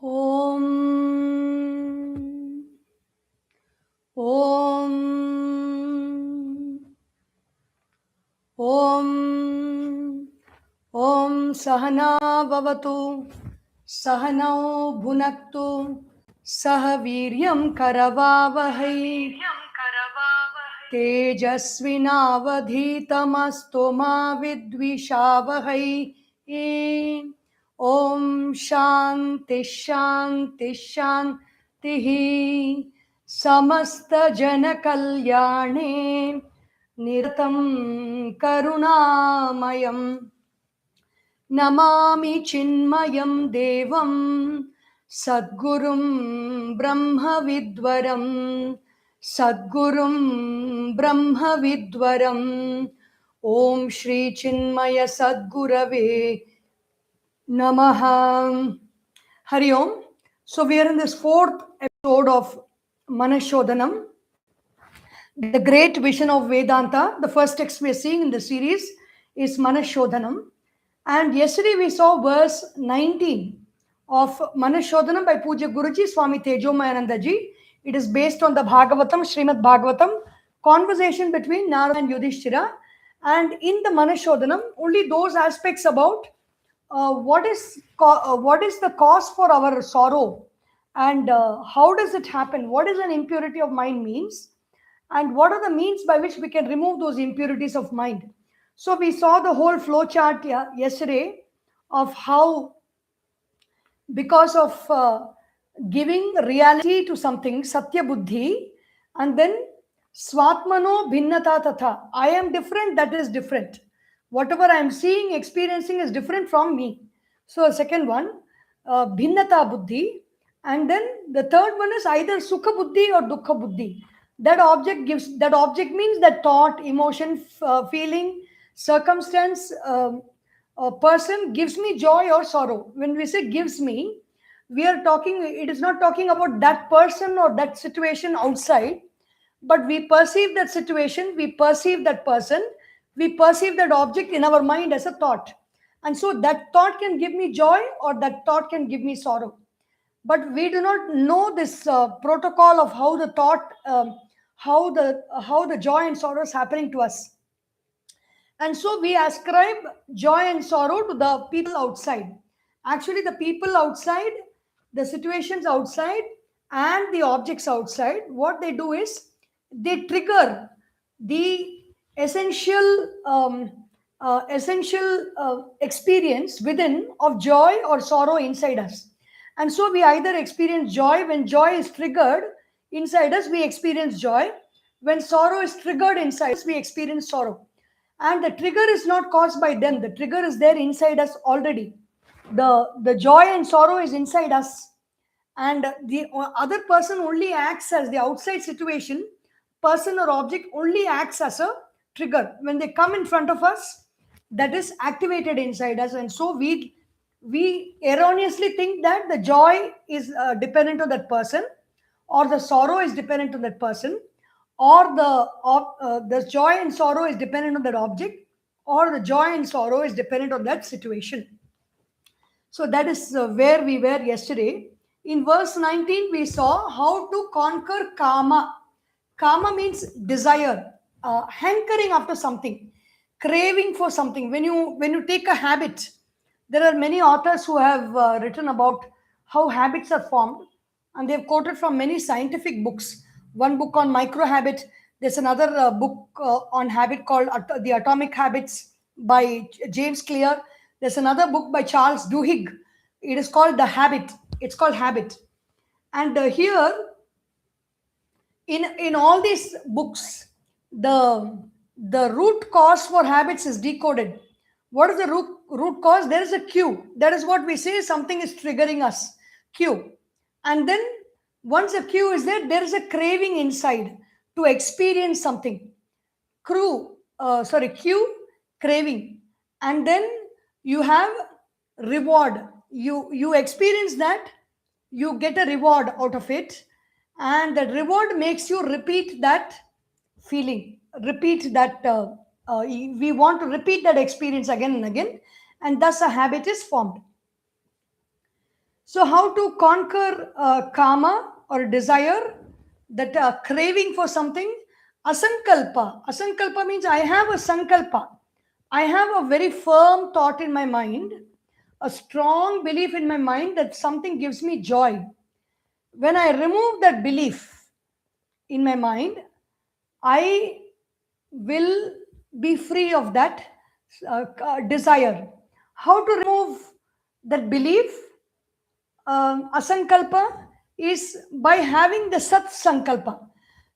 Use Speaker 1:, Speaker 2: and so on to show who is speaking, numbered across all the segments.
Speaker 1: Om Om Om Om Sahana Vavatu Sahanau Bhunaktu Sahaviryam Karavavahai Tejasvinavadhitamastu ma vidvishavahai. Om Shanti Shanti Shanti Samasta Jana Kalyane Niratam Karunamayam Namami Chinmayam Devam Sadgurum Brahma Vidwaram Sadgurum Brahma Vidwaram. Om Shri Chinmaya Sadgurave Namaha. Hari Om. So we are in this fourth episode of Manah Sodhanam, the great vision of Vedanta. The first text we are seeing in the series is Manah Sodhanam. And yesterday we saw verse 19 of Manah Sodhanam by Pujya Guruji, Swami Tejomayananda Ji. It is based on the Bhagavatam, Srimad Bhagavatam, conversation between Narada and Yudhishthira. And in the Manah Sodhanam, only those aspects about what is the cause for our sorrow, and how does it happen, what is an impurity of mind means, and what are the means by which we can remove those impurities of mind. So we saw the whole flow chart yesterday of how, because of giving reality to something, satya buddhi, and then swatmano bhinnata tatha, I am different, that is different. Whatever I am seeing, experiencing is different from me. So second one, bhinnata buddhi. And then the third one is either sukha buddhi or dukkha buddhi. That object means that thought, emotion, feeling, circumstance, a person gives me joy or sorrow. When we say gives me, it is not talking about that person or that situation outside, but we perceive that situation, we perceive that person, we perceive that object in our mind as a thought. And so that thought can give me joy or that thought can give me sorrow. But we do not know this protocol of how the thought, how the joy and sorrow is happening to us. And so we ascribe joy and sorrow to the people outside. Actually, the people outside, the situations outside, and the objects outside, what they do is they trigger the essential experience within of joy or sorrow inside us. And so we either experience joy. When joy is triggered inside us, we experience joy. When sorrow is triggered inside us, we experience sorrow. And the trigger is not caused by them. The trigger is there inside us already. The joy and sorrow is inside us. And the other person only acts as the outside situation, person or object only acts as a trigger. When they come in front of us, that is activated inside us. And so we erroneously think that the joy is dependent on that person, or the sorrow is dependent on that person, or the joy and sorrow is dependent on that object, or the joy and sorrow is dependent on that situation. So that is where we were yesterday. In verse 19, we saw how to conquer kama. Kama means desire, hankering after something, craving for something. When you take a habit, there are many authors who have written about how habits are formed, and they've quoted from many scientific books. One book on micro habit. There's another book on habit called The Atomic Habits by James Clear. There's another book by Charles Duhigg. It is called The Habit. It's called Habit. And here, in all these books, the root cause for habits is decoded. What is the root cause? There is a cue. That is what we say, something is triggering us. Cue. And then once a cue is there, there is a craving inside to experience something. Cue, craving. And then you have reward. You experience that, you get a reward out of it, and that reward makes you repeat that feeling, repeat that we want to repeat that experience again and again, and thus a habit is formed. So how to conquer kama or desire, that craving for something? Asankalpa. Asankalpa means I have a sankalpa. I have a very firm thought in my mind, a strong belief in my mind that something gives me joy. When I remove that belief in my mind, I will be free of that desire. How to remove that belief? Asankalpa is by having the Sat Sankalpa.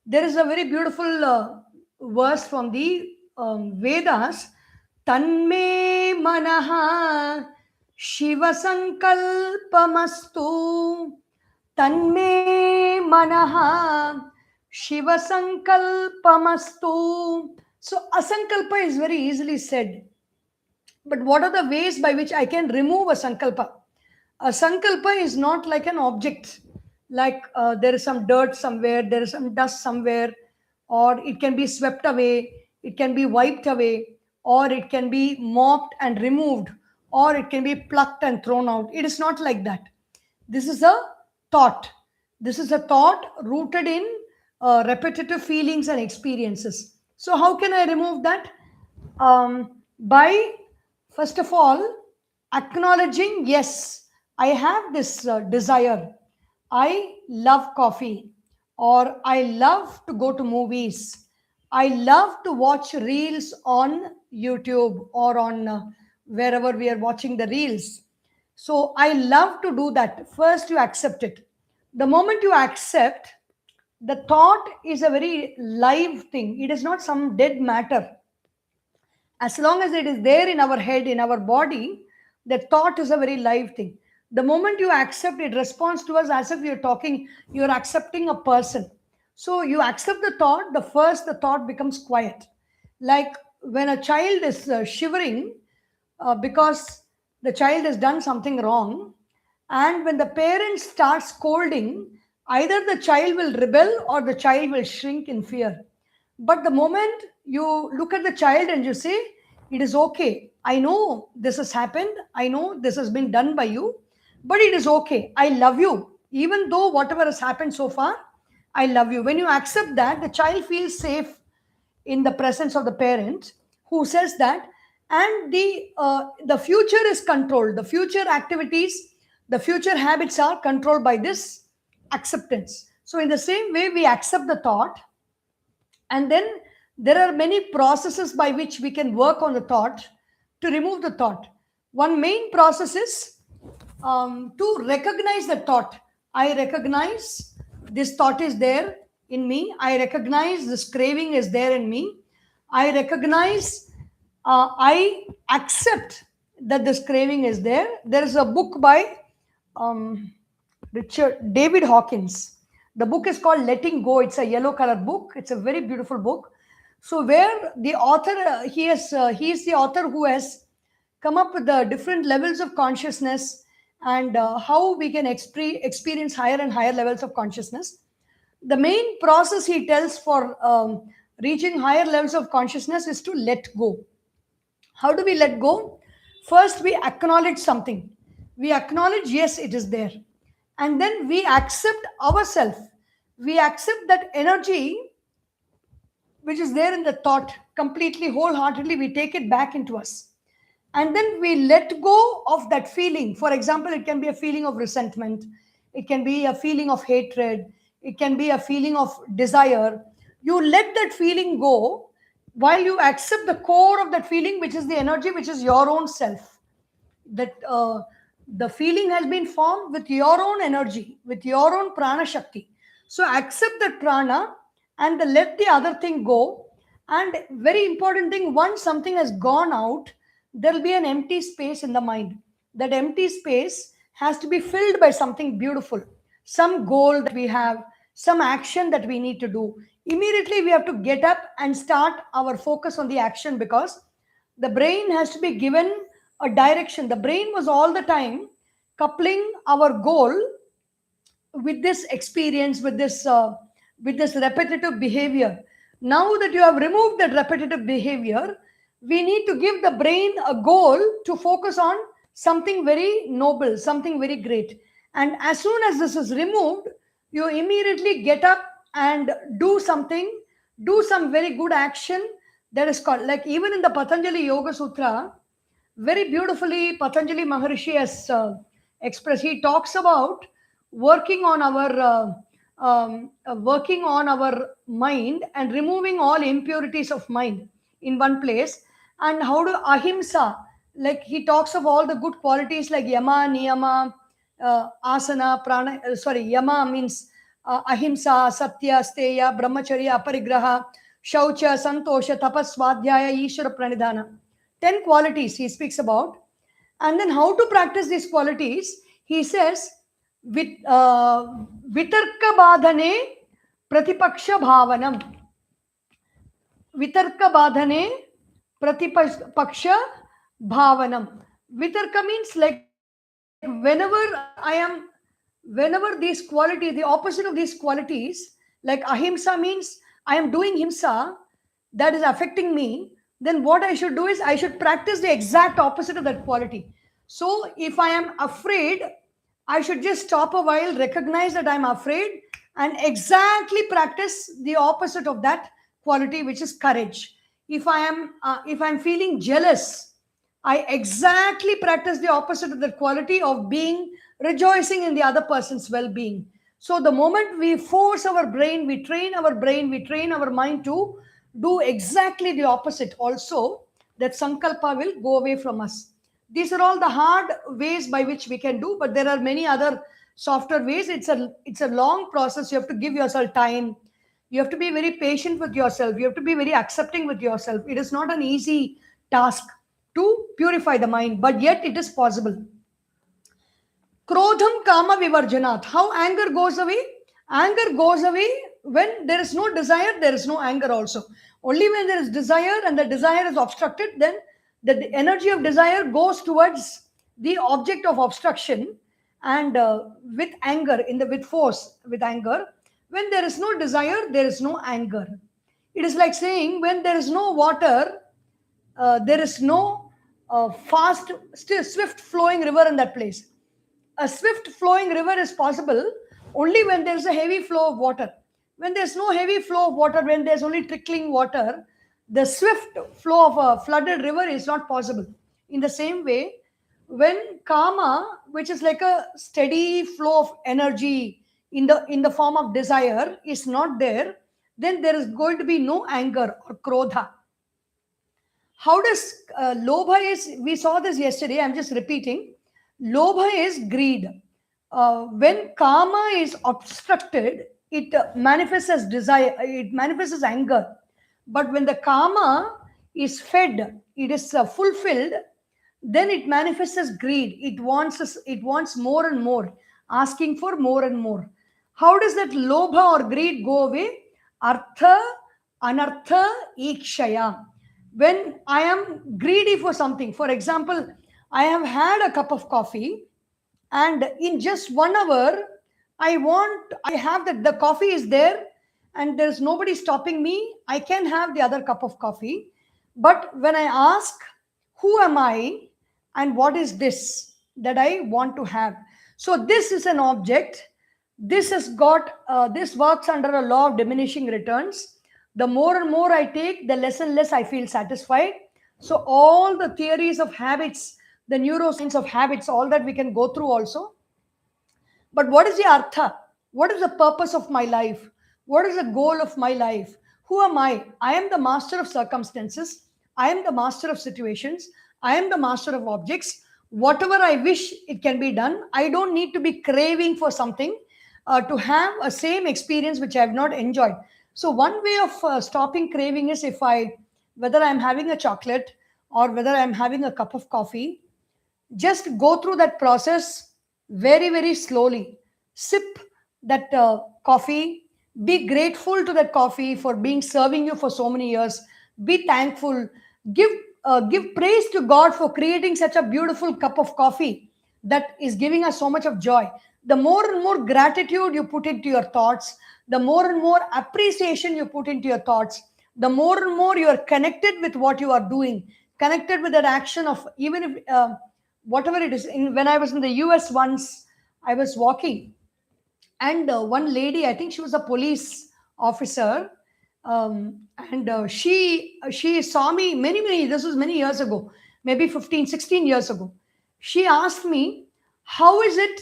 Speaker 1: There is a very beautiful verse from the Vedas. Tanme manaha Shiva Sankalpamastu. Tanme manaha Shiva Sankalpamastu. So, asankalpa is very easily said. But what are the ways by which I can remove a sankalpa? A sankalpa is not like an object, like there is some dirt somewhere, there is some dust somewhere, or it can be swept away, it can be wiped away, or it can be mopped and removed, or it can be plucked and thrown out. It is not like that. This is a thought. This is a thought rooted in repetitive feelings and experiences. So, how can I remove that? By first of all acknowledging, yes, I have this desire. I love coffee, or I love to go to movies. I love to watch reels on YouTube or on wherever we are watching the reels. So I love to do that. First, you accept it. The moment you accept, the thought is a very live thing. It is not some dead matter. As long as it is there in our head, in our body, the thought is a very live thing. The moment you accept, it responds to us as if you're talking, you're accepting a person. So you accept the thought, the thought becomes quiet. Like when a child is shivering because the child has done something wrong, and when the parent starts scolding, either the child will rebel or the child will shrink in fear. But the moment you look at the child and you say, it is okay, I know this has happened, I know this has been done by you, but it is okay, I love you. Even though whatever has happened so far, I love you. When you accept that, the child feels safe in the presence of the parent who says that, and the future is controlled. The future activities, the future habits are controlled by this acceptance. So, in the same way, we accept the thought, and then there are many processes by which we can work on the thought to remove the thought. One main process is to recognize the thought. I recognize this thought is there in me. I recognize this craving is there in me. I recognize, I accept that this craving is there. There is a book by David Hawkins. The book is called Letting Go. It's a yellow color book. It's a very beautiful book. So where the author, he is the author who has come up with the different levels of consciousness, and how we can experience higher and higher levels of consciousness. The main process he tells for reaching higher levels of consciousness is to let go. How do we let go? First, we acknowledge something. We acknowledge, yes, it is there. And then we accept ourselves. We accept that energy which is there in the thought completely, wholeheartedly. We take it back into us. And then we let go of that feeling. For example, it can be a feeling of resentment, it can be a feeling of hatred, it can be a feeling of desire. You let that feeling go while you accept the core of that feeling, which is the energy, which is your own self. That the feeling has been formed with your own energy, with your own prana shakti. So accept that prana and let the other thing go. And very important thing, once something has gone out, there will be an empty space in the mind. That empty space has to be filled by something beautiful, some goal that we have, some action that we need to do. Immediately we have to get up and start our focus on the action, because the brain has to be given a direction. The brain was all the time coupling our goal with this experience, with this repetitive behavior. Now that you have removed that repetitive behavior, we need to give the brain a goal to focus on something very noble, something very great. And as soon as this is removed, you immediately get up and do something, do some very good action. That is called, like even in the Patanjali Yoga Sutra, very beautifully Patanjali Maharishi has expressed. He talks about working on our mind and removing all impurities of mind in one place, and how to ahimsa. Like he talks of all the good qualities like yama, niyama, asana, prana. Yama means ahimsa, satya, steya, brahmacharya, aparigraha, shaucha, santosha, tapas, svadhyaya, ishvara pranidhana. 10 qualities he speaks about. And then how to practice these qualities, he says, with vitarka badhane pratipaksha bhavanam. Vitarka badhane pratipaksha bhavanam. Vitarka means like whenever these qualities, the opposite of these qualities, like ahimsa means I am doing himsa, that is affecting me, then what I should do is I should practice the exact opposite of that quality. So if I am afraid, I should just stop a while, recognize that I'm afraid, and exactly practice the opposite of that quality, which is courage. If I'm feeling jealous, I exactly practice the opposite of the quality of being rejoicing in the other person's well-being. So the moment we force our brain, we train our brain, we train our mind to do exactly the opposite also, that sankalpa will go away from us. These are all the hard ways by which we can do, but there are many other softer ways. It's a long process. You have to give yourself time. You have to be very patient with yourself. You have to be very accepting with yourself. It is not an easy task to purify the mind, but yet it is possible. Krodham kama vivarjanat. How anger goes away? Anger goes away when there is no desire, there is no anger also. Only when there is desire and the desire is obstructed, then the energy of desire goes towards the object of obstruction, and with anger, with force, with anger. When there is no desire, there is no anger. It is like saying when there is no water, there is no swift flowing river in that place. A swift flowing river is possible only when there is a heavy flow of water. When there's no heavy flow of water, when there's only trickling water, the swift flow of a flooded river is not possible. In the same way, when kama, which is like a steady flow of energy in the form of desire, is not there, then there is going to be no anger or krodha. How does lobha is, we saw this yesterday, I'm just repeating. Lobha is greed. When kama is obstructed, it manifests as desire, it manifests as anger. But when the kama is fed, it is fulfilled, then it manifests as greed. It wants more and more, asking for more and more. How does that lobha or greed go away? Artha, anartha, ikshaya. When I am greedy for something, for example, I have had a cup of coffee, and in just 1 hour, I have the coffee is there, and there's nobody stopping me. I can have the other cup of coffee. But when I ask, who am I and what is this that I want to have? So this is an object. This has got, this works under a law of diminishing returns. The more and more I take, the less and less I feel satisfied. So all the theories of habits, the neuroscience of habits, all that we can go through also. But what is the artha? What is the purpose of my life? What is the goal of my life? Who am I? I am the master of circumstances. I am the master of situations. I am the master of objects. Whatever I wish, it can be done. I don't need to be craving for something to have a same experience which I have not enjoyed. So one way of stopping craving is whether I'm having a chocolate or whether I'm having a cup of coffee, just go through that process very, very slowly. Sip that coffee. Be grateful to that coffee for being serving you for so many years. Be thankful. Give praise to God for creating such a beautiful cup of coffee that is giving us so much of joy. The more and more gratitude you put into your thoughts, the more and more appreciation you put into your thoughts, the more and more you are connected with what you are doing, connected with that action of, even if whatever it is. When I was in the US once, I was walking, and one lady, I think she was a police officer, and she saw me many, this was many years ago, maybe 15, 16 years ago. She asked me, how is it,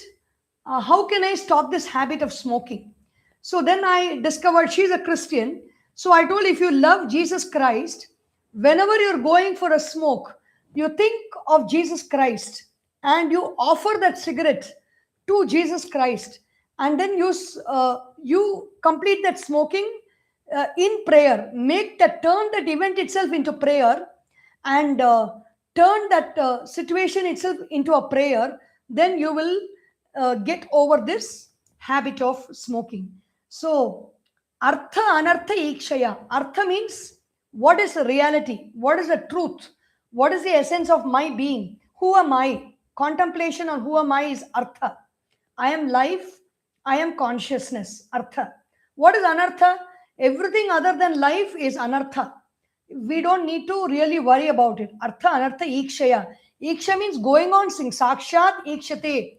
Speaker 1: how can I stop this habit of smoking? So then I discovered she's a Christian. So I told, if you love Jesus Christ, whenever you're going for a smoke, you think of Jesus Christ and you offer that cigarette to Jesus Christ, and then you complete that smoking in prayer. Make that, turn that event itself into prayer, and turn that situation itself into a prayer. Then you will get over this habit of smoking. So, artha anartha ikshaya. Artha means what is the reality, what is the truth, what is the essence of my being, who am I. Contemplation on who am I is artha. I am life, I am consciousness, artha. What is anartha? Everything other than life is anartha. We don't need to really worry about it. Artha anartha ikshaya. Iksha means going on, sing. Sakshat ikshate.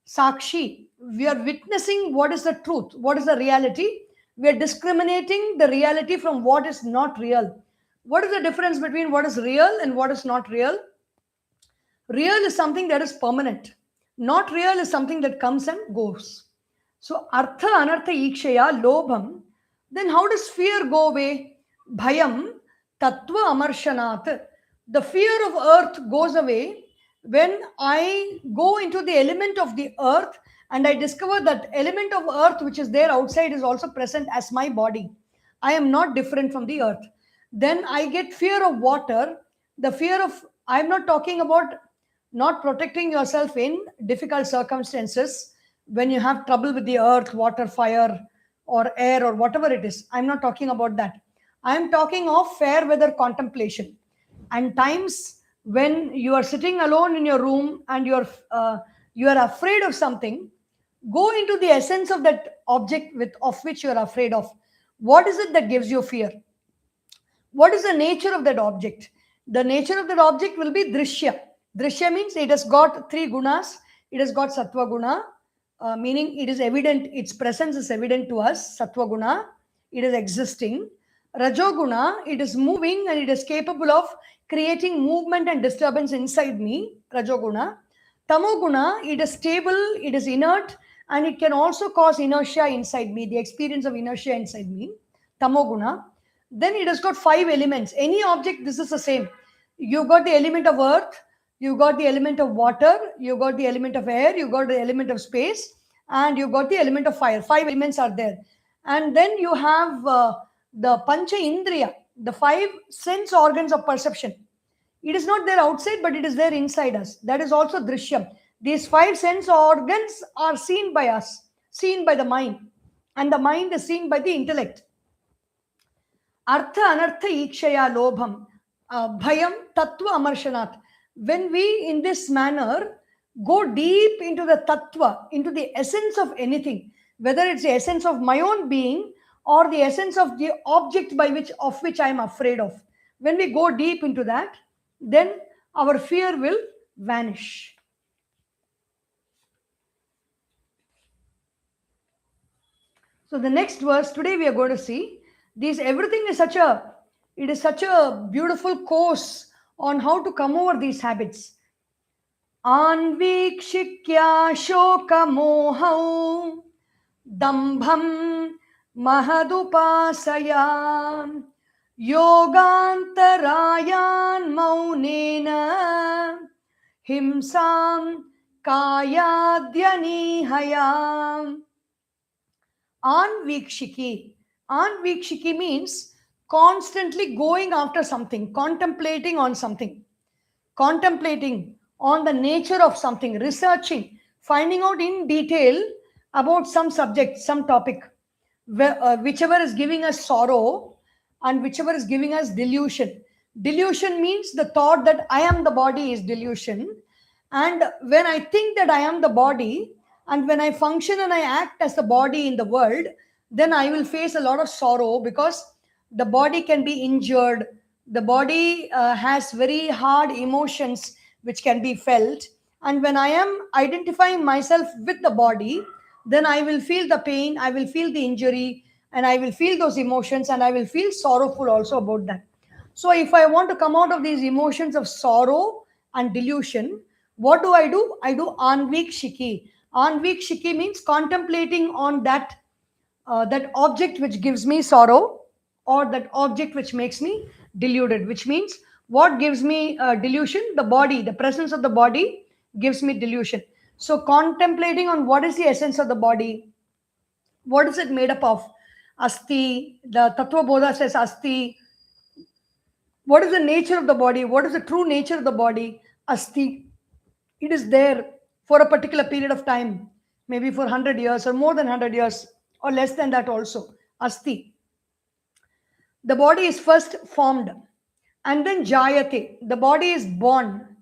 Speaker 1: Sakshi. We are witnessing what is the truth, what is the reality. We are discriminating the reality from what is not real. What is the difference between what is real and what is not real? Real is something that is permanent. Not real is something that comes and goes. So, artha anartha ikshaya lobham. Then how does fear go away? Bhayam tattva amarshanat. The fear of earth goes away when I go into the element of the earth and I discover that element of earth which is there outside is also present as my body. I am not different from the earth. Then I get fear of water. The fear of, I'm not talking about not protecting yourself in difficult circumstances when you have trouble with the earth, water, fire, or air, or whatever it is. I'm not talking about that. I'm talking of fair weather contemplation and times when you are sitting alone in your room and you are afraid of something. Go into the essence of that object of which you are afraid of. What is it that gives you fear? What is the nature of that object? The nature of that object will be drishya. Drishya means it has got three gunas. It has got sattva guna, meaning it is evident, its presence is evident to us. Sattva guna, it is existing. Rajoguna, it is moving and it is capable of creating movement and disturbance inside me. Rajoguna. Tamoguna, it is stable, it is inert, and it can also cause inertia inside me, the experience of inertia inside me. Tamoguna. Then it has got five elements. Any object, this is the same. You got the element of earth, you got the element of water, you got the element of air, you got the element of space, and you got the element of fire. Five elements are there. And then you have the Pancha Indriya, the five sense organs of perception. It is not there outside, but it is there inside us. That is also Drishyam. These five sense organs are seen by us, seen by the mind, and the mind is seen by the intellect. Artha anartha ikshaya lobham, bhayam tattva amarshanat. When we in this manner go deep into the tattva, into the essence of anything, whether it's the essence of my own being or the essence of the object of which I am afraid of, when we go deep into that, then our fear will vanish. So the next verse today we are going to see this. Everything is such a beautiful course on how to come over these habits. Anvikshikya shoka mohau dambham mahadupasaya yogantarayan maunena himsam kayadyanihayam. Anvikshiki. Anvikshiki means constantly going after something, contemplating on something, contemplating on the nature of something, researching, finding out in detail about some subject, some topic, whichever is giving us sorrow and whichever is giving us delusion. Delusion means the thought that I am the body is delusion. And when I think that I am the body, and when I function and I act as the body in the world, then I will face a lot of sorrow because the body can be injured. The body has very hard emotions which can be felt. And when I am identifying myself with the body, then I will feel the pain, I will feel the injury, and I will feel those emotions, and I will feel sorrowful also about that. So, if I want to come out of these emotions of sorrow and delusion, what do? I do Anvik Shiki. Anvik Shiki means contemplating on that object which gives me sorrow, or that object which makes me deluded, which means what gives me delusion? The body, the presence of the body gives me delusion. So contemplating on what is the essence of the body, what is it made up of? Asti, the Tattva Bodha says Asti. What is the nature of the body? What is the true nature of the body? Asti. It is there for a particular period of time, maybe for 100 years or more than 100 years or less than that also. Asti. The body is first formed, and then jayate. The body is born.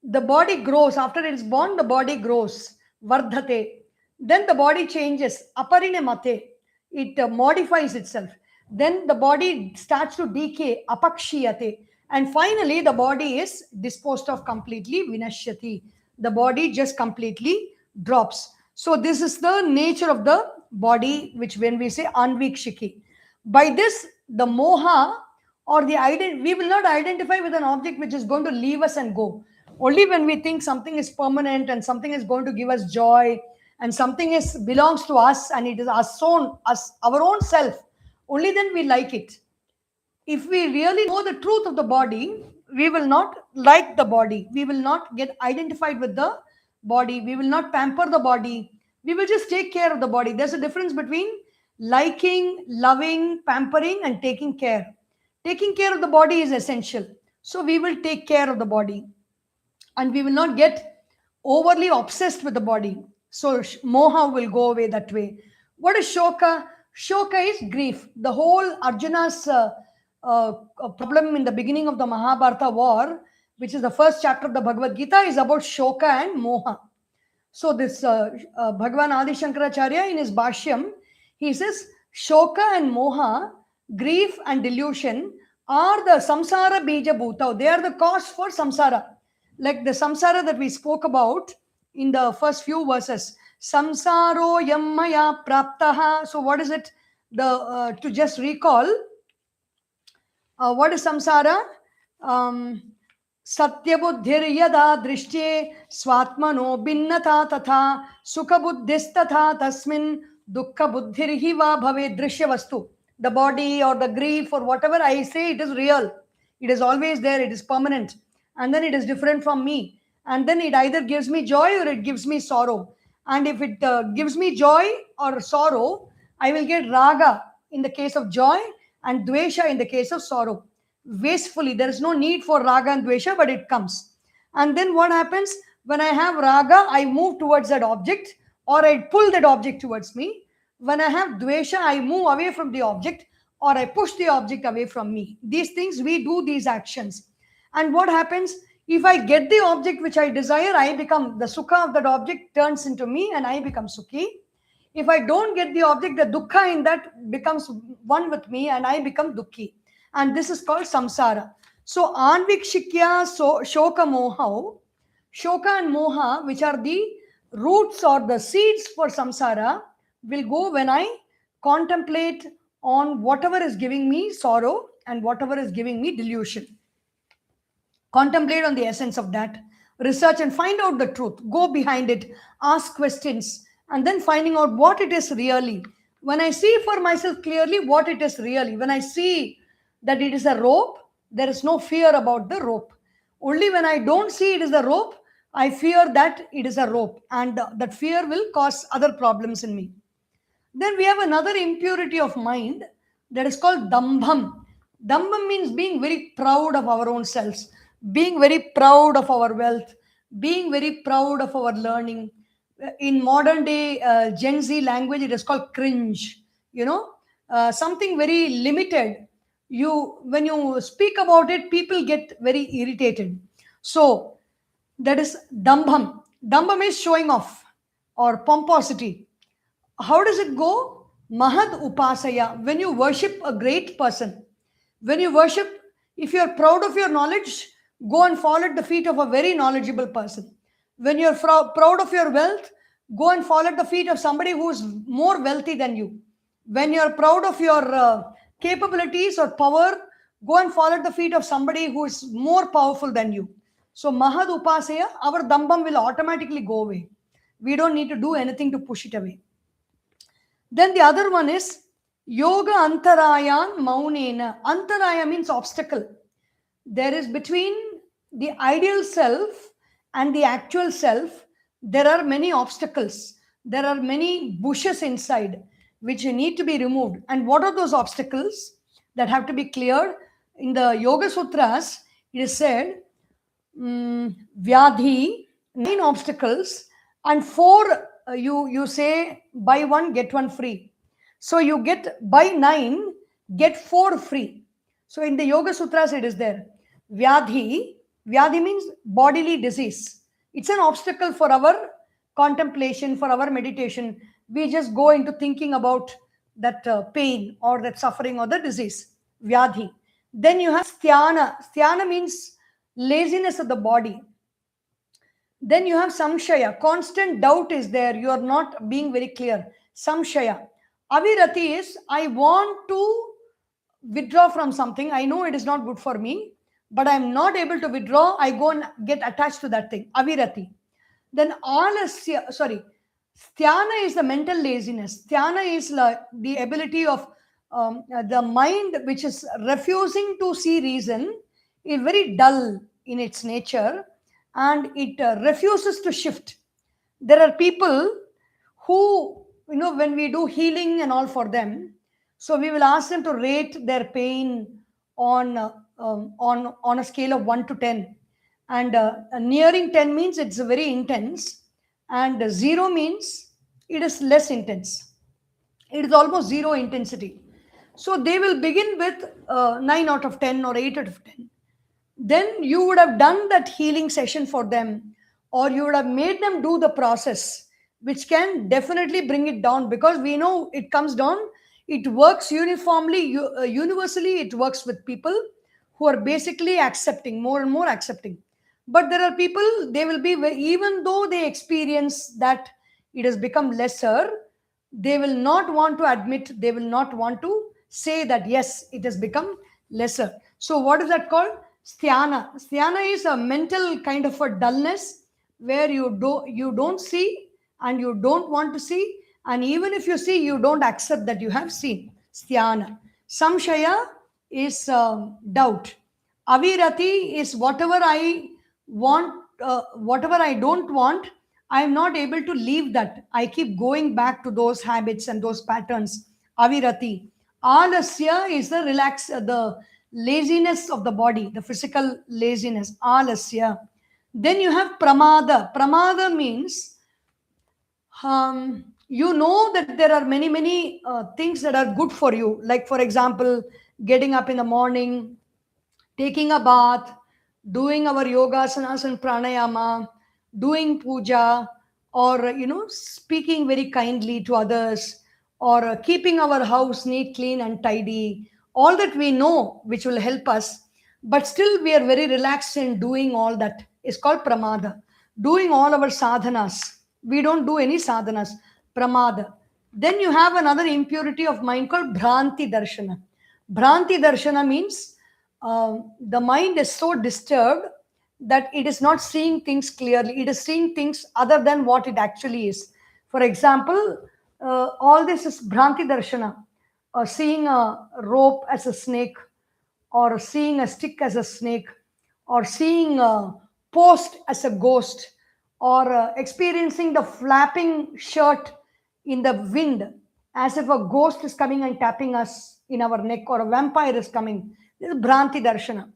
Speaker 1: The body grows. After it is born, the body grows. Vardhate. Then the body changes. Aparinemate. It modifies itself. Then the body starts to decay. Apakshiyate. And finally, the body is disposed of completely. Vinashyati. The body just completely drops. So this is the nature of the body, which when we say anvikshiki. By this, the moha or the we will not identify with an object which is going to leave us and go. Only when we think something is permanent and something is going to give us joy and something is belongs to us and it is our own self, only then we like it. If we really know the truth of the body, we will not like the body. We will not get identified with the body. We will not pamper the body. We will just take care of the body. There's a difference between liking, loving, pampering, and taking care. Taking care of the body is essential. So we will take care of the body. And we will not get overly obsessed with the body. So moha will go away that way. What is shoka? Shoka is grief. The whole Arjuna's problem in the beginning of the Mahabharata war, which is the first chapter of the Bhagavad Gita, is about shoka and moha. So this Bhagavan Adi Shankaracharya in his Bhashyam, he says shoka and moha, grief and delusion, are the samsara bija bhutau. They are the cause for samsara. Like the samsara that we spoke about in the first few verses. Samsaro yammaya praptaha. So what is it? To just recall, what is samsara? Satyabuddhir yada drishtye swatmano binnata tatha sukhabuddhistatha tasmin dukkha buddhir hiva bhave drishya vastu. The body or the grief or whatever I say, it is real. It is always there. It is permanent. And then it is different from me. And then it either gives me joy or it gives me sorrow. And if it gives me joy or sorrow, I will get raga in the case of joy and dvesha in the case of sorrow. Wastefully, there is no need for raga and dvesha, but it comes. And then what happens? When I have raga, I move towards that object or I pull that object towards me. When I have dvesha, I move away from the object or I push the object away from me. These things, we do these actions. And what happens? If I get the object which I desire, I become, the sukha of that object turns into me and I become sukhi. If I don't get the object, the dukkha in that becomes one with me and I become dukkhi. And this is called samsara. So anvikshikya, so shoka moha, shoka and moha, which are the roots or the seeds for samsara, will go when I contemplate on whatever is giving me sorrow and whatever is giving me delusion. Contemplate on the essence of that, research and find out the truth, go behind it, ask questions, and then finding out what it is really. When I see for myself clearly what it is really, when I see that it is a rope, there is no fear about the rope. Only when I don't see it is a rope, I fear that it is a rope, and that fear will cause other problems in me. Then we have another impurity of mind that is called dambham. Dambham means being very proud of our own selves, being very proud of our wealth, being very proud of our learning. In modern day Gen Z language, it is called cringe. Something very limited. When you speak about it, people get very irritated. So that is dambham. Dambham is showing off or pomposity. How does it go? Mahad upasaya. When you worship a great person, when you worship, if you are proud of your knowledge, go and fall at the feet of a very knowledgeable person. When you're proud of your wealth, go and fall at the feet of somebody who is more wealthy than you. When you're proud of your capabilities or power, go and fall at the feet of somebody who is more powerful than you. So Mahad Upasaya, our dambam will automatically go away. We don't need to do anything to push it away. Then the other one is Yoga Antarayan Maunena. Antaraya means obstacle. There is between the ideal self and the actual self, there are many obstacles. There are many bushes inside which need to be removed. And what are those obstacles that have to be cleared? In the Yoga Sutras, it is said, Vyadhi, 9 obstacles, and 4 you say buy one, get one free. So you get buy 9, get 4 free. So in the Yoga Sutras, it is there. Vyadhi means bodily disease. It's an obstacle for our contemplation, for our meditation. We just go into thinking about that pain or that suffering or the disease. Vyadhi. Then you have Sthana. Sthana means laziness of the body. Then you have Samshaya. Constant doubt is there. You are not being very clear. Samshaya. Avirati is, I want to withdraw from something. I know it is not good for me, but I am not able to withdraw. I go and get attached to that thing. Avirati. Then Alasya, Sthana is the mental laziness. Sthana is the ability of the mind which is refusing to see reason, is very dull in its nature, and it refuses to shift. There are people who, when we do healing and all for them, so we will ask them to rate their pain on a scale of 1 to 10. And nearing 10 means it's very intense, and 0 means it is less intense. It is almost 0 intensity. So they will begin with 9 out of 10 or 8 out of 10. Then you would have done that healing session for them, or you would have made them do the process, which can definitely bring it down, because we know it comes down. It works uniformly, universally. It works with people who are basically accepting, more and more accepting. But there are people, they will be, even though they experience that it has become lesser, they will not want to admit, they will not want to say that, yes, it has become lesser. So what is that called? Sthana. Sthana is a mental kind of a dullness where you don't see and you don't want to see. And even if you see, you don't accept that you have seen. Sthana. Samshaya is doubt. Avirati is whatever I want, whatever I don't want, I am not able to leave that. I keep going back to those habits and those patterns. Avirati. Alasya is the laziness of the body, the physical laziness. Alasya. Then you have pramada. Pramada means you know that there are many things that are good for you. Like, for example, getting up in the morning, taking a bath, doing our yogasanas and pranayama, doing puja, or speaking very kindly to others, or keeping our house neat, clean, and tidy. All that we know, which will help us, but still we are very relaxed in doing all that, is called pramada. Doing all our sadhanas. We don't do any sadhanas. Pramada. Then you have another impurity of mind called Bhranti Darshana. Bhranti Darshana means the mind is so disturbed that it is not seeing things clearly. It is seeing things other than what it actually is. For example, all this is Bhranti Darshana. Seeing a rope as a snake, or seeing a stick as a snake, or seeing a post as a ghost, or experiencing the flapping shirt in the wind as if a ghost is coming and tapping us in our neck, or a vampire is coming. This is Bhranti Darshana.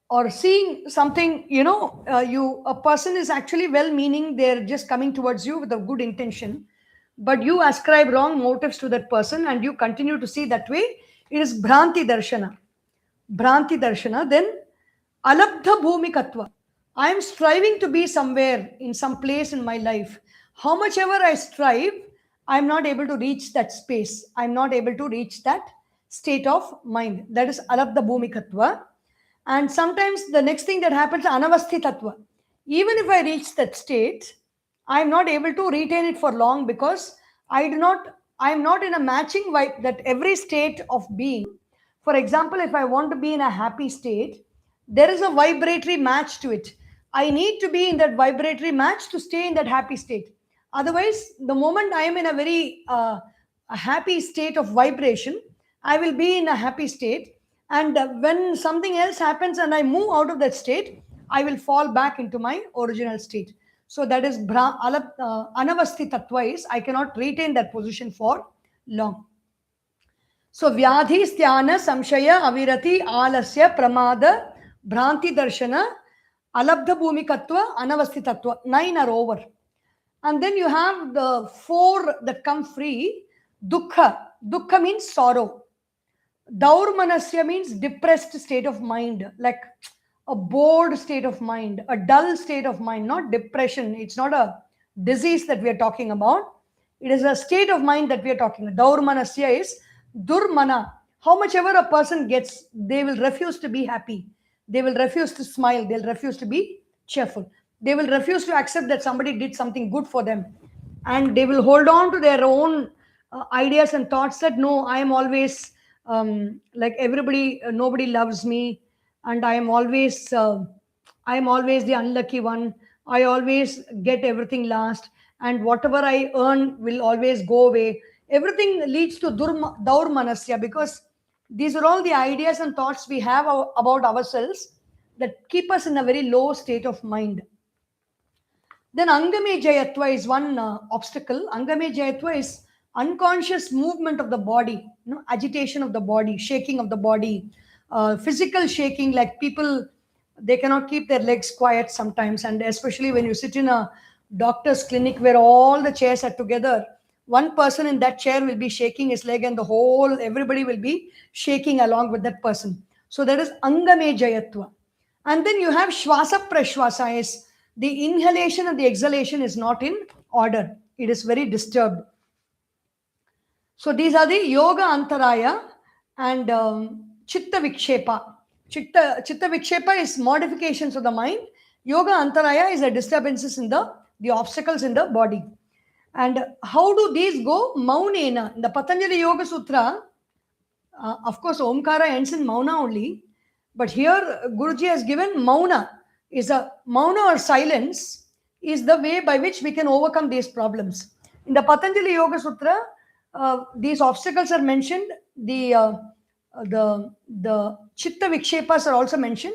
Speaker 1: Or seeing something, a person is actually well-meaning, they're just coming towards you with a good intention, but you ascribe wrong motives to that person and you continue to see that way. It is Bhranti Darshana. Bhranti Darshana. Then Alabdha Bhumikatva. I am striving to be somewhere, in some place in my life. How much ever I strive, I am not able to reach that space. I am not able to reach that state of mind. That is Alabdha Bhumikatva. And sometimes the next thing that happens, anavasthi tattva. Even if I reach that state, I am not able to retain it for long because I am not in a matching vibe that every state of being. For example, if I want to be in a happy state, there is a vibratory match to it. I need to be in that vibratory match to stay in that happy state. Otherwise, the moment I am in a very a happy state of vibration, I will be in a happy state. And when something else happens and I move out of that state, I will fall back into my original state. So that is anavasti tattva is I cannot retain that position for long. So vyadhi, sthana, samshaya, avirati, alasya, pramada, bhranti darshana, alabdha bhumikatva, anavasti tattva. 9 are over. And then you have the 4 that come free. Dukkha. Dukkha means sorrow. Daurmanasya means depressed state of mind, like a bored state of mind, a dull state of mind, not depression. It's not a disease that we are talking about. It is a state of mind that we are talking about. Daurmanasya is durmana. How much ever a person gets, they will refuse to be happy. They will refuse to smile. They'll refuse to be cheerful. They will refuse to accept that somebody did something good for them. And they will hold on to their own ideas and thoughts that no, I am always like everybody, nobody loves me, and I am always the unlucky one. I always get everything last, and whatever I earn will always go away. Everything leads to daurmanasya, because these are all the ideas and thoughts we have about ourselves that keep us in a very low state of mind. Then Angame Jayatva is one obstacle. Angame Jayatva is unconscious movement of the body, agitation of the body, shaking of the body, physical shaking, like people, they cannot keep their legs quiet sometimes. And especially when you sit in a doctor's clinic where all the chairs are together, one person in that chair will be shaking his leg and everybody will be shaking along with that person. So that is Angame Jayatva. And then you have Shwasa Prashwasa, is the inhalation and the exhalation is not in order. It is very disturbed. So these are the Yoga Antaraya and Chitta Vikshepa. Chitta Vikshepa is modifications of the mind. Yoga Antaraya is the disturbances in the obstacles in the body. And how do these go? Maunena. In the Patanjali Yoga Sutra, of course, Omkara ends in Mauna only. But here, Guruji has given Mauna. Mauna or silence is the way by which we can overcome these problems. In the Patanjali Yoga Sutra, these obstacles are mentioned. The Chitta Vikshepas are also mentioned.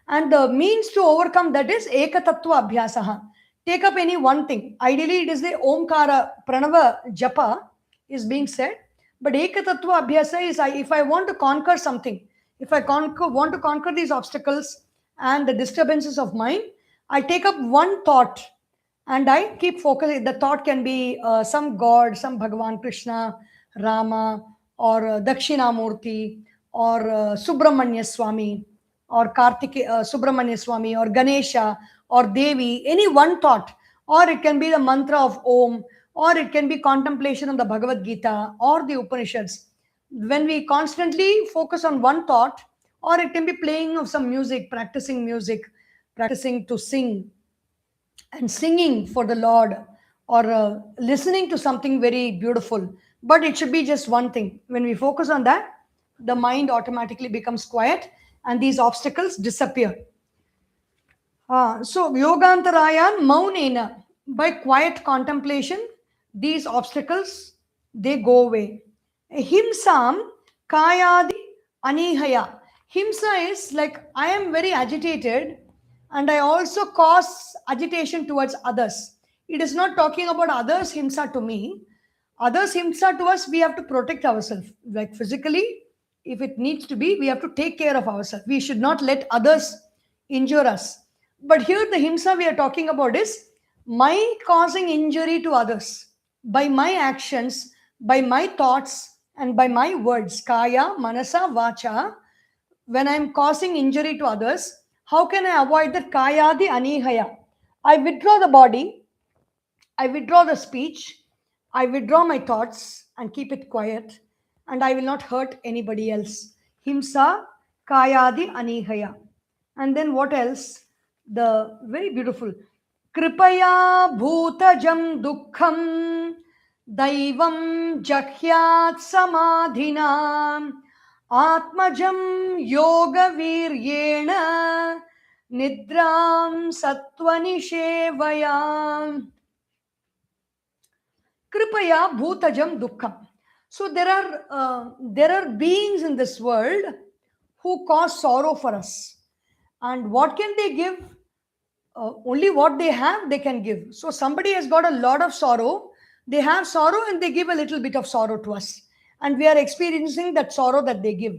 Speaker 1: And the means to overcome that is Ekatattva Abhyasaha. Take up any one thing. Ideally, it is the Omkara Pranava Japa is being said. But Ekatattva Abhyasa is if I want to conquer something, if I want to conquer these obstacles and the disturbances of mind, I take up one thought and I keep focusing. The thought can be some God, some Bhagavan Krishna, Rama, or Dakshinamurti, or Subramanya Swami, or Subramanya Swami, or Ganesha, or Devi, any one thought. Or it can be the mantra of Om, or it can be contemplation on the Bhagavad Gita or the Upanishads. When we constantly focus on one thought, or it can be playing of some music, practicing to sing, and singing for the Lord, or listening to something very beautiful. But it should be just one thing. When we focus on that, the mind automatically becomes quiet and these obstacles disappear. So Yogantarayan Maunena, by quiet contemplation, these obstacles, they go away. Himsam Kayadi Anihaya. Himsa is like I am very agitated and I also cause agitation towards others. It is not talking about others himsa to me. Others himsa to us, we have to protect ourselves. Like physically, if it needs to be, we have to take care of ourselves. We should not let others injure us. But here the himsa we are talking about is my causing injury to others by my actions, by my thoughts, and by my words. Kaya, manasa, vacha. When I am causing injury to others, how can I avoid that? Kayadi anihaya. I withdraw the body, I withdraw the speech, I withdraw my thoughts and keep it quiet, and I will not hurt anybody else. Himsa Kayadi anihaya. And then what else? The very beautiful Kripaya bhutajam dukkham daivam jahyat samadhina atmajam yoga viryena nidram sattvanishevayam. Kripaya bhutajam dukkham. So there are beings in this world who cause sorrow for us. And what can they give? Only what they have, they can give. So somebody has got a lot of sorrow. They have sorrow and they give a little bit of sorrow to us. And we are experiencing that sorrow that they give.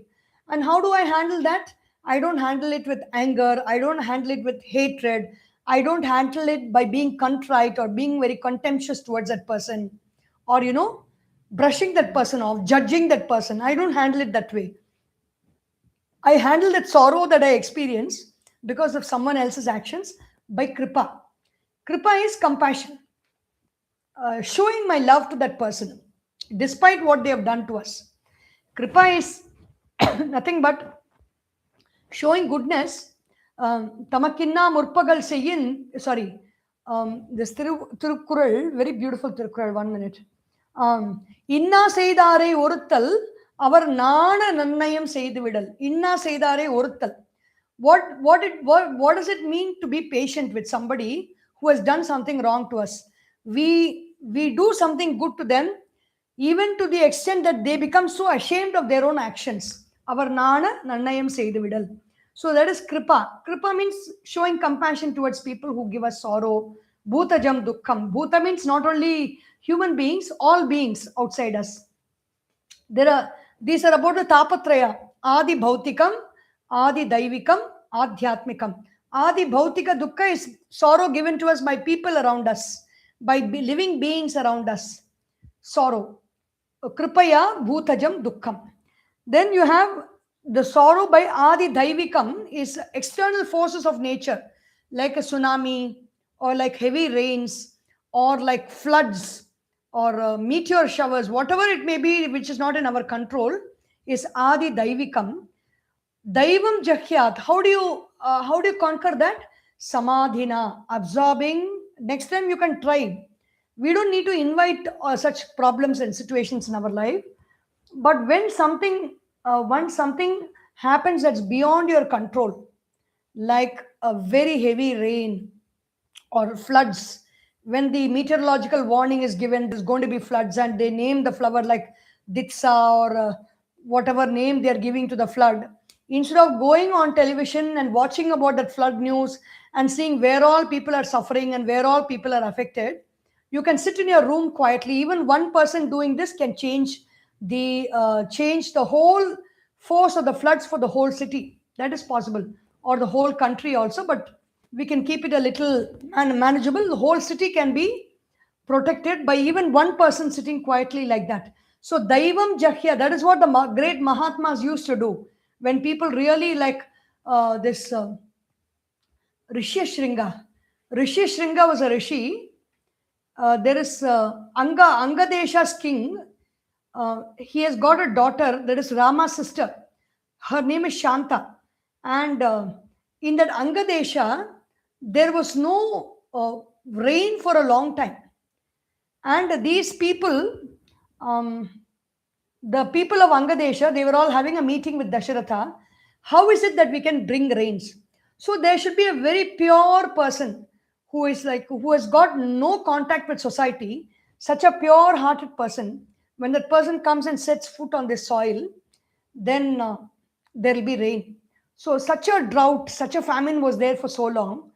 Speaker 1: And how do I handle that? I don't handle it with anger. I don't handle it with hatred. I don't handle it by being contrite or being very contemptuous towards that person, or, brushing that person off, judging that person. I don't handle it that way. I handle that sorrow that I experience because of someone else's actions by kripa. Kripa is compassion, showing my love to that person despite what they have done to us. Kripa is nothing but showing goodness. Tamakinna murpagal seyin, sorry, this Tirukkural, very beautiful Tirukkural, 1 minute. Inna seidare oruttal, அவர் நாண நன்னயம் செய்து விடல். Inna seidare oruttal. What does it mean to be patient with somebody who has done something wrong to us? We do something good to them, even to the extent that they become so ashamed of their own actions. அவர் நாண நன்னயம் செய்து விடல். So that is kripa. Kripa means showing compassion towards people who give us sorrow. Bhutajam dukkham. Bhuta means not only human beings, all beings outside us. These are about the tapatraya. Adi bhautikam, Adi daivikam, adhyatmikam. Adi bhautika dukkha is sorrow given to us by people around us, by living beings around us. Sorrow. Kripaya bhutajam dukkham. Then you have the sorrow by Adi daivikam is external forces of nature, like a tsunami, or like heavy rains, or like floods, or meteor showers, whatever it may be, which is not in our control, is Adi daivikam. Daivam jahyat. How do you conquer that? Samadhina, absorbing. Next time you can try. We don't need to invite such problems and situations in our life. But when something happens that's beyond your control, like a very heavy rain or floods, when the meteorological warning is given there's going to be floods, and they name the flower like Ditsa, or whatever name they are giving to the flood, instead of going on television and watching about that flood news and seeing where all people are suffering and where all people are affected, you can sit in your room quietly. Even one person doing this can change the whole force of the floods for the whole city. That is possible, or the whole country also, but we can keep it a little manageable. The whole city can be protected by even one person sitting quietly like that. So daivam jahya, that is what the great Mahatmas used to do when people really like this Rishi Shringa. Rishi Shringa was a rishi. There is Angadesha's king. He has got a daughter, that is Rama's sister. Her name is Shanta. And in that Angadesha, there was no rain for a long time. And these people, the people of Angadesha, they were all having a meeting with Dasharatha. How is it that we can bring rains? So there should be a very pure person who has got no contact with society, such a pure hearted person. When that person comes and sets foot on this soil, then there will be rain. So such a drought, such a famine was there for so long.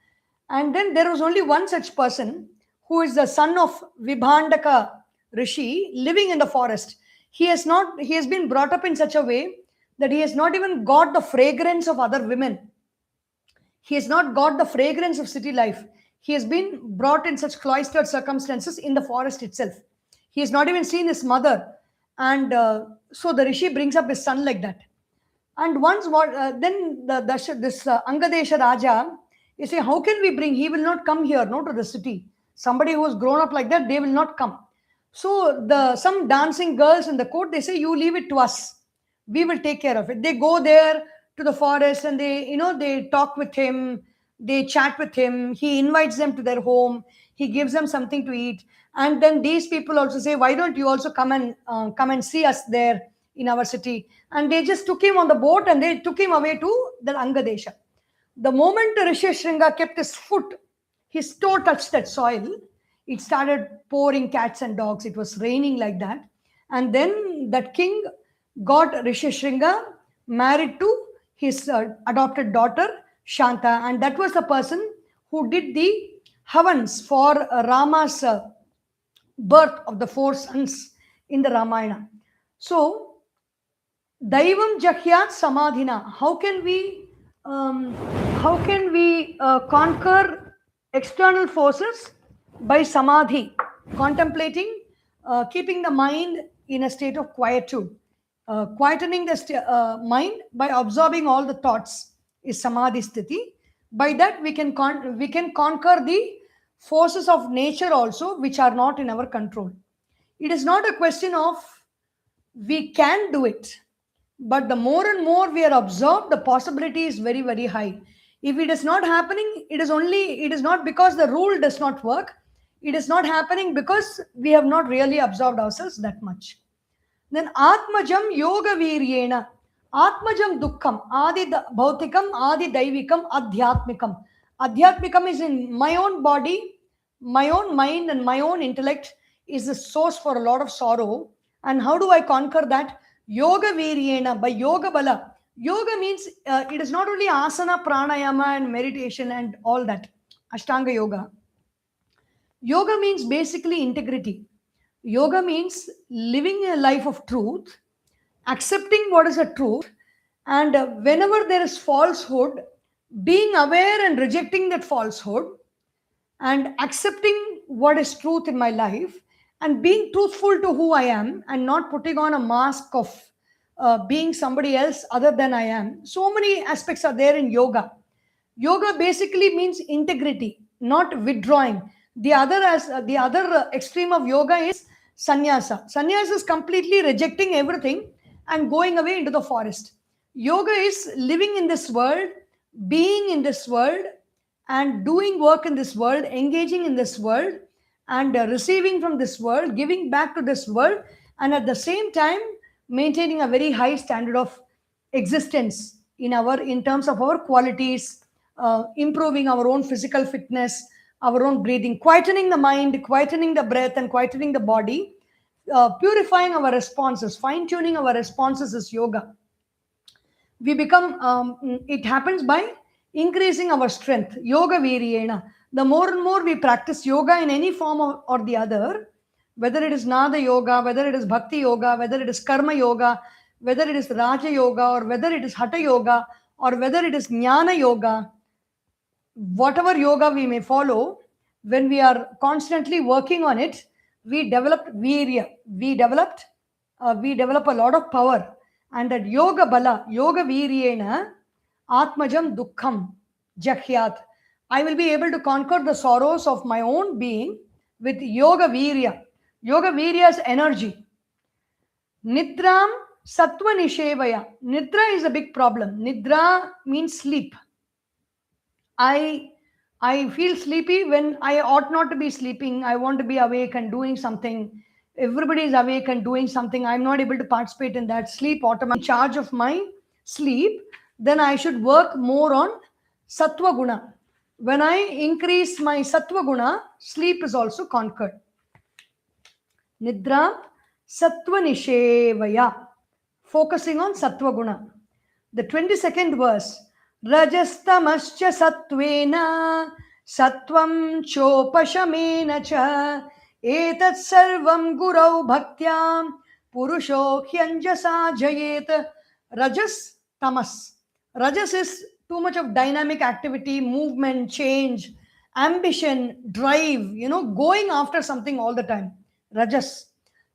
Speaker 1: And then there was only one such person, who is the son of Vibhandaka Rishi, living in the forest. He has been brought up in such a way that he has not even got the fragrance of other women. He has not got the fragrance of city life. He has been brought in such cloistered circumstances in the forest itself. He has not even seen his mother. And so the Rishi brings up his son like that. And once then this Angadesha Raja, you say, how can we bring? He will not come here, no, to the city. Somebody who has grown up like that, they will not come. So some dancing girls in the court, they say, you leave it to us. We will take care of it. They go there to the forest, and they talk with him, they chat with him, he invites them to their home, he gives them something to eat. And then these people also say, why don't you also come and see us there in our city? And they just took him on the boat and they took him away to the Angadesha. The moment Rishi Shringa kept his foot, his toe touched that soil, it started pouring cats and dogs. It was raining like that. And then that king got Rishi Shringa married to his adopted daughter, Shanta. And that was the person who did the Havans for Rama's birth of the four sons in the Ramayana. So, Daivam Jahyat Samadhina. How can we conquer external forces? By samadhi, contemplating, keeping the mind in a state of quietude. Quietening the mind by absorbing all the thoughts is samadhi sthiti. By that we can conquer the forces of nature also, which are not in our control. It is not a question of we can do it, but the more and more we are absorbed, the possibility is very, very high. If it is not happening, it is not because the rule does not work. It is not happening because we have not really absorbed ourselves that much. Then Atmajam Yoga Viryena. Atmajam Dukkham. Adi Bhautikam, Adi Daivikam, Adhyatmikam. Adhyatmikam is in my own body, my own mind, and my own intellect is the source for a lot of sorrow. And how do I conquer that? Yoga Viryena, by Yoga Bala. Yoga means it is not only asana, pranayama, and meditation and all that. Ashtanga Yoga. Yoga means basically integrity. Yoga means living a life of truth, accepting what is a truth, and whenever there is falsehood, being aware and rejecting that falsehood, and accepting what is truth in my life, and being truthful to who I am, and not putting on a mask of being somebody else other than I am. So many aspects are there in yoga. Yoga basically means integrity, not withdrawing. The other extreme of yoga is sannyasa. Sannyasa is completely rejecting everything and going away into the forest. Yoga is living in this world, being in this world, and doing work in this world, engaging in this world, and receiving from this world, giving back to this world, and at the same time maintaining a very high standard of existence in terms of our qualities, improving our own physical fitness, our own breathing, quietening the mind, quietening the breath, and quietening the body, purifying our responses, fine-tuning our responses is yoga. We become, it happens by increasing our strength. Yoga Viryena. The more and more we practice yoga in any form or the other, whether it is Nada Yoga, whether it is Bhakti Yoga, whether it is Karma Yoga, whether it is Raja Yoga, or whether it is Hatha Yoga, or whether it is Jnana Yoga, whatever yoga we may follow, when we are constantly working on it, we develop virya. We develop a lot of power. And that yoga bala, yoga viryena, atmajam dukkham jahyat. I will be able to conquer the sorrows of my own being with yoga virya. Yoga virya is energy. Nidram sattva nishevaya. Nidra is a big problem. Nidra means sleep. I feel sleepy when I ought not to be sleeping. I want to be awake and doing something. Everybody is awake and doing something. I'm not able to participate in that. Sleep automatically in charge of my sleep. Then I should work more on sattva guna. When I increase my sattva guna, sleep is also conquered. Nidra sattva nishevaya. Focusing on sattva guna. The 22nd verse. Rajastamascha sattvena sattvam chopashamena cha etat sarvam gurau bhaktyam purusho hyanjasa jayet. Rajas, tamas. Rajas is too much of dynamic activity, movement, change, ambition, drive, going after something all the time. Rajas.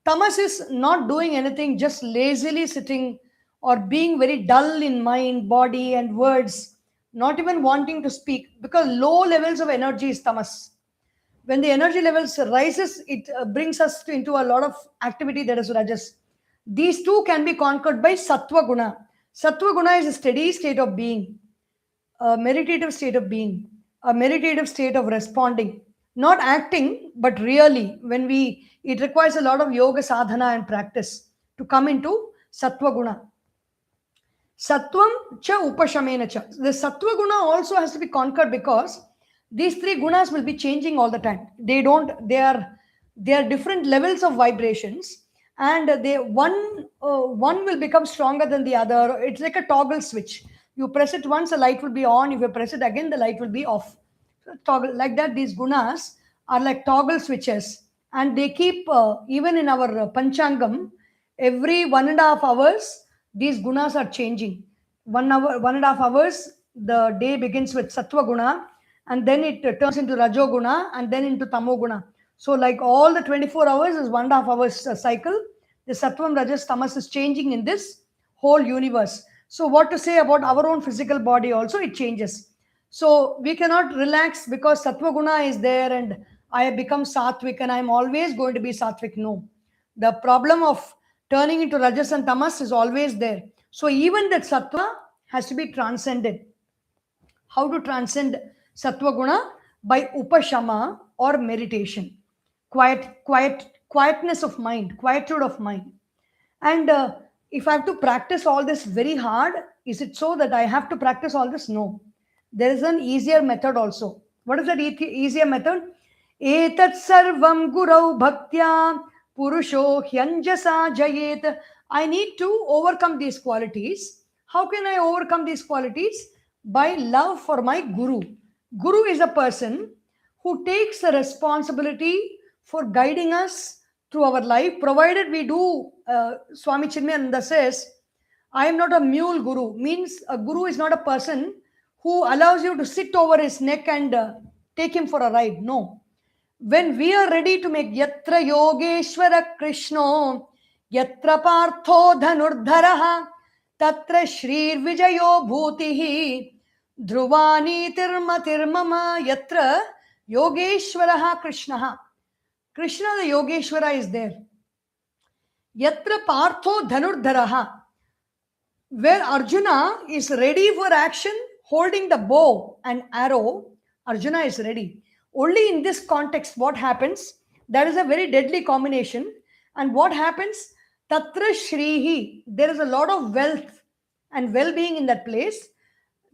Speaker 1: Tamas is not doing anything, just lazily sitting or being very dull in mind, body, and words, not even wanting to speak, because low levels of energy is tamas. When the energy levels rises, it brings us into a lot of activity that is rajas. These two can be conquered by sattva guna. Sattva guna is a steady state of being, a meditative state of being, a meditative state of responding, not acting, but really, it requires a lot of yoga sadhana and practice to come into Sattva guna. Sattvam cha upashamena cha. The Sattva guna also has to be conquered because these three gunas will be changing all the time. They are different levels of vibrations, and one will become stronger than the other. It's like a toggle switch. You press it once, the light will be on. If you press it again, the light will be off. So toggle like that. These gunas are like toggle switches, and they keep even in our panchangam, every 1.5 hours these gunas are changing. 1 hour, 1.5 hours, the day begins with Sattva guna, and then it turns into Rajo guna, and then into Tamo guna. So, like all the 24 hours is 1.5 hours cycle. The Sattvam, Rajas, Tamas is changing in this whole universe. So, what to say about our own physical body also, it changes. So, we cannot relax because Sattva guna is there and I have become Sattvic and I am always going to be Sattvic. No. The problem of turning into Rajas and Tamas is always there. So, even that Sattva has to be transcended. How to transcend Sattva guna? By upashama or meditation. Quietness of mind, quietude of mind. And if I have to practice all this very hard, is it so that I have to practice all this? No. There is an easier method also. What is that easier method? Etat sarvam gurau bhaktya purusho hyanjasa jayet. I need to overcome these qualities. How can I overcome these qualities? By love for my guru. Guru is a person who takes the responsibility for guiding us through our life, provided we do. Swami Chinmayananda says, I am not a mule guru. Means a guru is not a person who allows you to sit over his neck and take him for a ride. No. When we are ready to make Yatra Yogeshwara Krishno, Yatra Partho Dhanurdharaha, Tatra Shrir Vijayo Bhutihi, Dhruvani Tirmama, Yatra Yogeshwaraha Krishnaha. Krishna the Yogeshwara is there. Yatra Partho Dhanurdharaha, where Arjuna is ready for action, holding the bow and arrow, Arjuna is ready. Only in this context, what happens? That is a very deadly combination. And what happens? Tatra Shrihi, there is a lot of wealth and well-being in that place.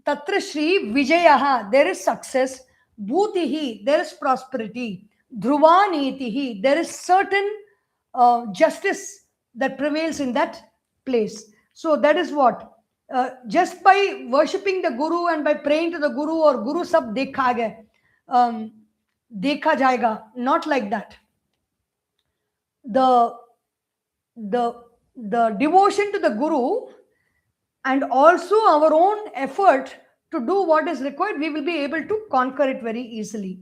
Speaker 1: Tatra Shri Vijayaha, there is success. Bhutihi, there is prosperity. Dhruvanitihi, there is certain justice that prevails in that place. So that is what. Just by worshipping the Guru and by praying to the Guru or Guru sab dekha jayega, not like that. The devotion to the Guru and also our own effort to do what is required, we will be able to conquer it very easily.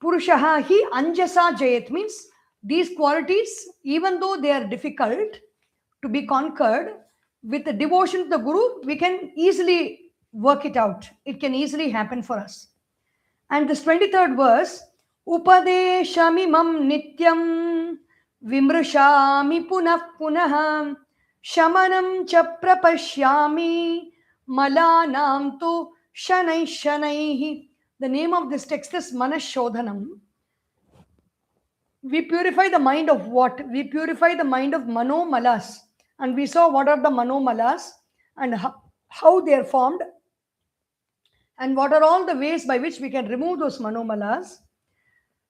Speaker 1: Purushaha hi anjasa jayet, means these qualities, even though they are difficult to be conquered, with the devotion to the Guru, we can easily work it out. It can easily happen for us. And this 23rd verse, Upadeshamimam nityam vimrushami punah punah shamanam cha prapashyami malanam tu shanai shanaihi. The name of this text is Manah Sodhanam. We purify the mind of what? We purify the mind of Mano Malas. And we saw what are the Mano Malas and how they are formed. And what are all the ways by which we can remove those Mano Malas.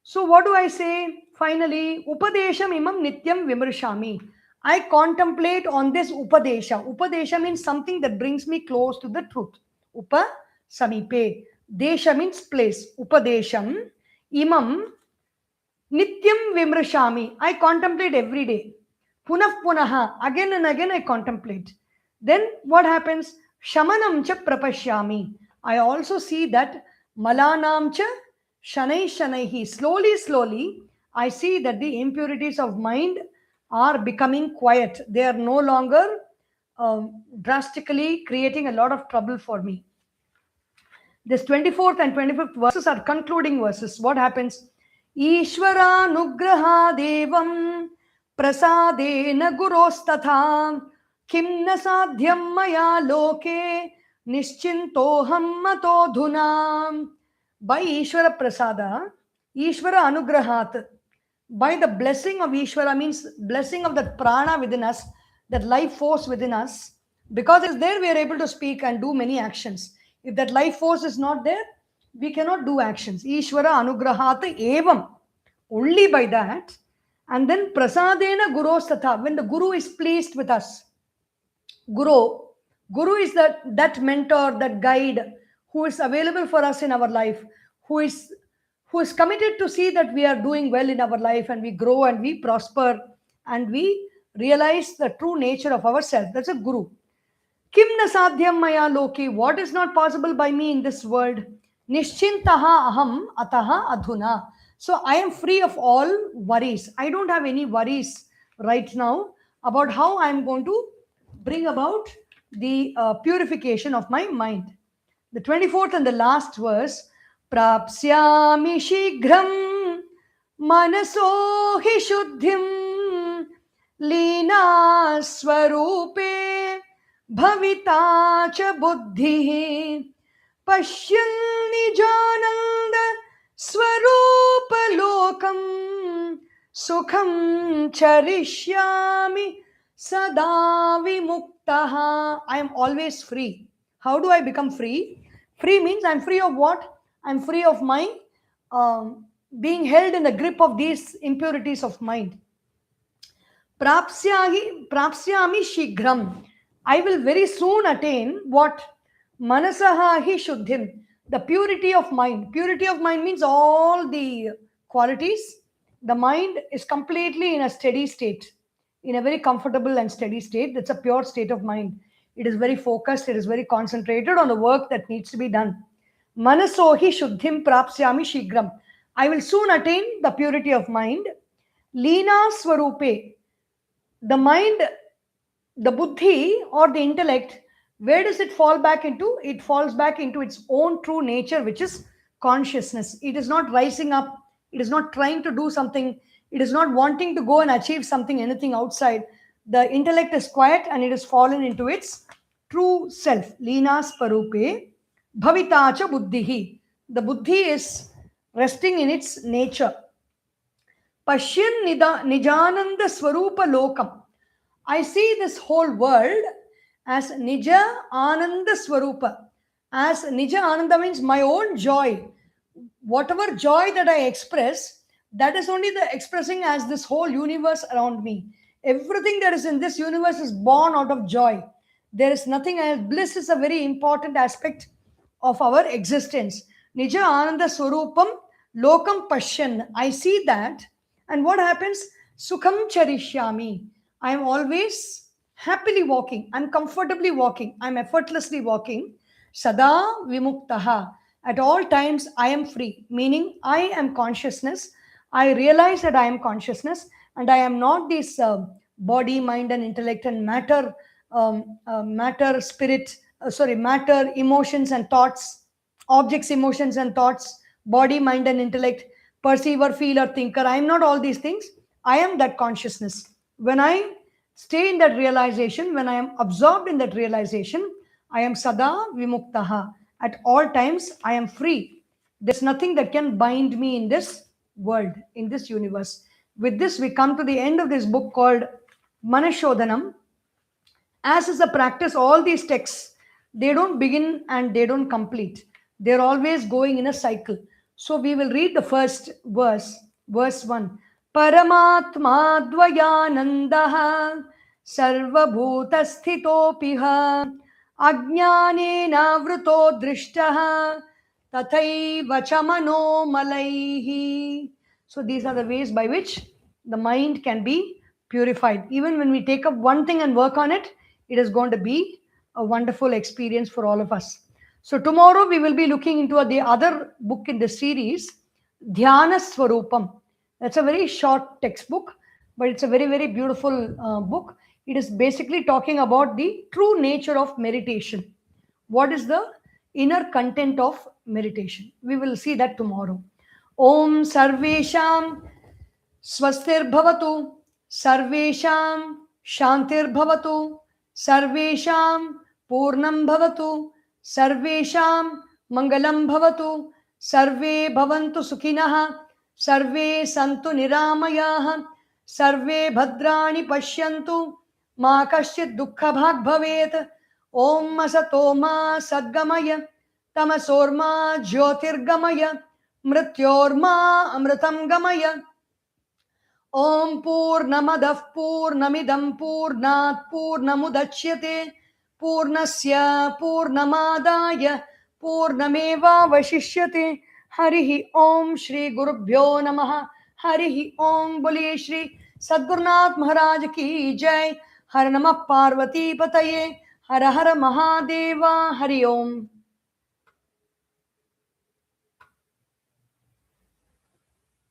Speaker 1: So what do I say? Finally, Upadesham imam nityam vimrshami. I contemplate on this Upadesha. Upadesha means something that brings me close to the truth. Upa samipe. Desha means place. Upadesham imam nityam vimrshami. I contemplate every day. Punah punaha. Again and again I contemplate. Then what happens? Shamanam cha prapashyami. I also see that malanam cha shanai shanaihi. Slowly, I see that the impurities of mind are becoming quiet. They are no longer drastically creating a lot of trouble for me. This 24th and 25th verses are concluding verses. What happens? Ishvara nugraha devam prasadena gurostatha Kim na sadhyam maya loke nischintoham matodhuna. By Ishvara Prasada, Ishvara Anugrahat, by the blessing of Ishvara means blessing of that prana within us, that life force within us. Because it's there, we are able to speak and do many actions. If that life force is not there, we cannot do actions. Ishvara Anugrahat evam. Only by that. And then Prasadena Guru Satha, when the Guru is pleased with us. Guru is that mentor, that guide who is available for us in our life, who is committed to see that we are doing well in our life and we grow and we prosper and we realize the true nature of ourselves. That's a Guru. Kim na sadhyam maya loki, what is not possible by me in this world? Nischintaha aham ataha adhuna. So I am free of all worries. I don't have any worries right now about how I am going to bring about the purification of my mind. The 24th and the last verse, Prapsyami shighram manaso hi shuddhim lina swarupe bhavita cha buddhi pashyan nijananda swarupa lokam sukham charishyami sada vimuktaha. I am always free. How do I become free? Free means I'm free of what? I'm free of my being held in the grip of these impurities of mind. Prapsyami shighram. I will very soon attain what? Manasaha hi shuddhim. The purity of mind. Purity of mind means all the qualities. The mind is completely in a steady state, in a very comfortable and steady state. That's a pure state of mind. It is very focused. It is very concentrated on the work that needs to be done. Manasohi shuddhim prapsyami shighram. I will soon attain the purity of mind. Lina swarupe. The mind, the buddhi or the intellect, where does it fall back into? It falls back into its own true nature, which is consciousness. It is not rising up. It is not trying to do something. It is not wanting to go and achieve something, anything outside. The intellect is quiet and it has fallen into its true self. Lina sparupe bhavitacha buddhihi. The buddhi is resting in its nature. Pashyan nijananda swarupa lokam. I see this whole world as Nija Ananda Swarupa. As Nija Ananda means my own joy. Whatever joy that I express, that is only the expressing as this whole universe around me. Everything that is in this universe is born out of joy. There is nothing else. Bliss is a very important aspect of our existence. Nija Ananda Swarupam Lokam Pashyan. I see that. And what happens? Sukham Charishyami. I am always happily walking. I'm comfortably walking. I'm effortlessly walking. Sada Vimuktaha. At all times, I am free. Meaning, I am consciousness. I realize that I am consciousness and I am not this body, mind, and intellect and matter, matter, emotions and thoughts, objects, emotions, and thoughts, body, mind, and intellect, perceiver, feeler, thinker. I am not all these things. I am that consciousness. When I stay in that realization, when I am absorbed in that realization, I am sada vimuktaha. At all times, I am free. There's nothing that can bind me in this world, in this universe. With this, we come to the end of this book called Manah Sodhanam. As is a practice, all these texts, they don't begin and they don't complete. They're always going in a cycle. So we will read the first verse, verse 1. Paramatma dvayanandaha sarvabhuta sthitopiha ajnanena vruto drishtaha tathaiva chamano malaihi. So these are the ways by which the mind can be purified. Even when we take up one thing and work on it, it is going to be a wonderful experience for all of us. So tomorrow we will be looking into the other book in the series, Dhyana Swarupam. That's a very short textbook, but it's a very, very beautiful book. It is basically talking about the true nature of meditation. What is the inner content of meditation? We will see that tomorrow. Om Sarvesham Swastir Bhavatu, Sarvesham Shantir Bhavatu, सर्वेषां पूर्णं भवतु, सर्वेषां मङ्गलं भवतु, सर्वे भवन्तु सुखिनः, सर्वे सन्तु निरामयाः, सर्वे भद्राणि पश्यन्तु, मा कश्चित् दुःखभाग् भवेत्। ॐ असतो मा सद्गमय, तमसोर्मा ज्योतिर्गमय, मृत्योर्मा अमृतं गमय। ॐ पूर्णमदः पूर्णमिदं पूर्णात् पूर्णमुदच्यते, पूर्णस्य पूर्णमादाय पूर्णमेवावशिष्यते। हरिः ॐ श्री गुरुभ्यो नमः। हरिः ॐ। बोलिए श्री सद्गुरुनाथ महाराज की जय। हर नमः पार्वती पतये। हर हर महादेवा। हरि ओम।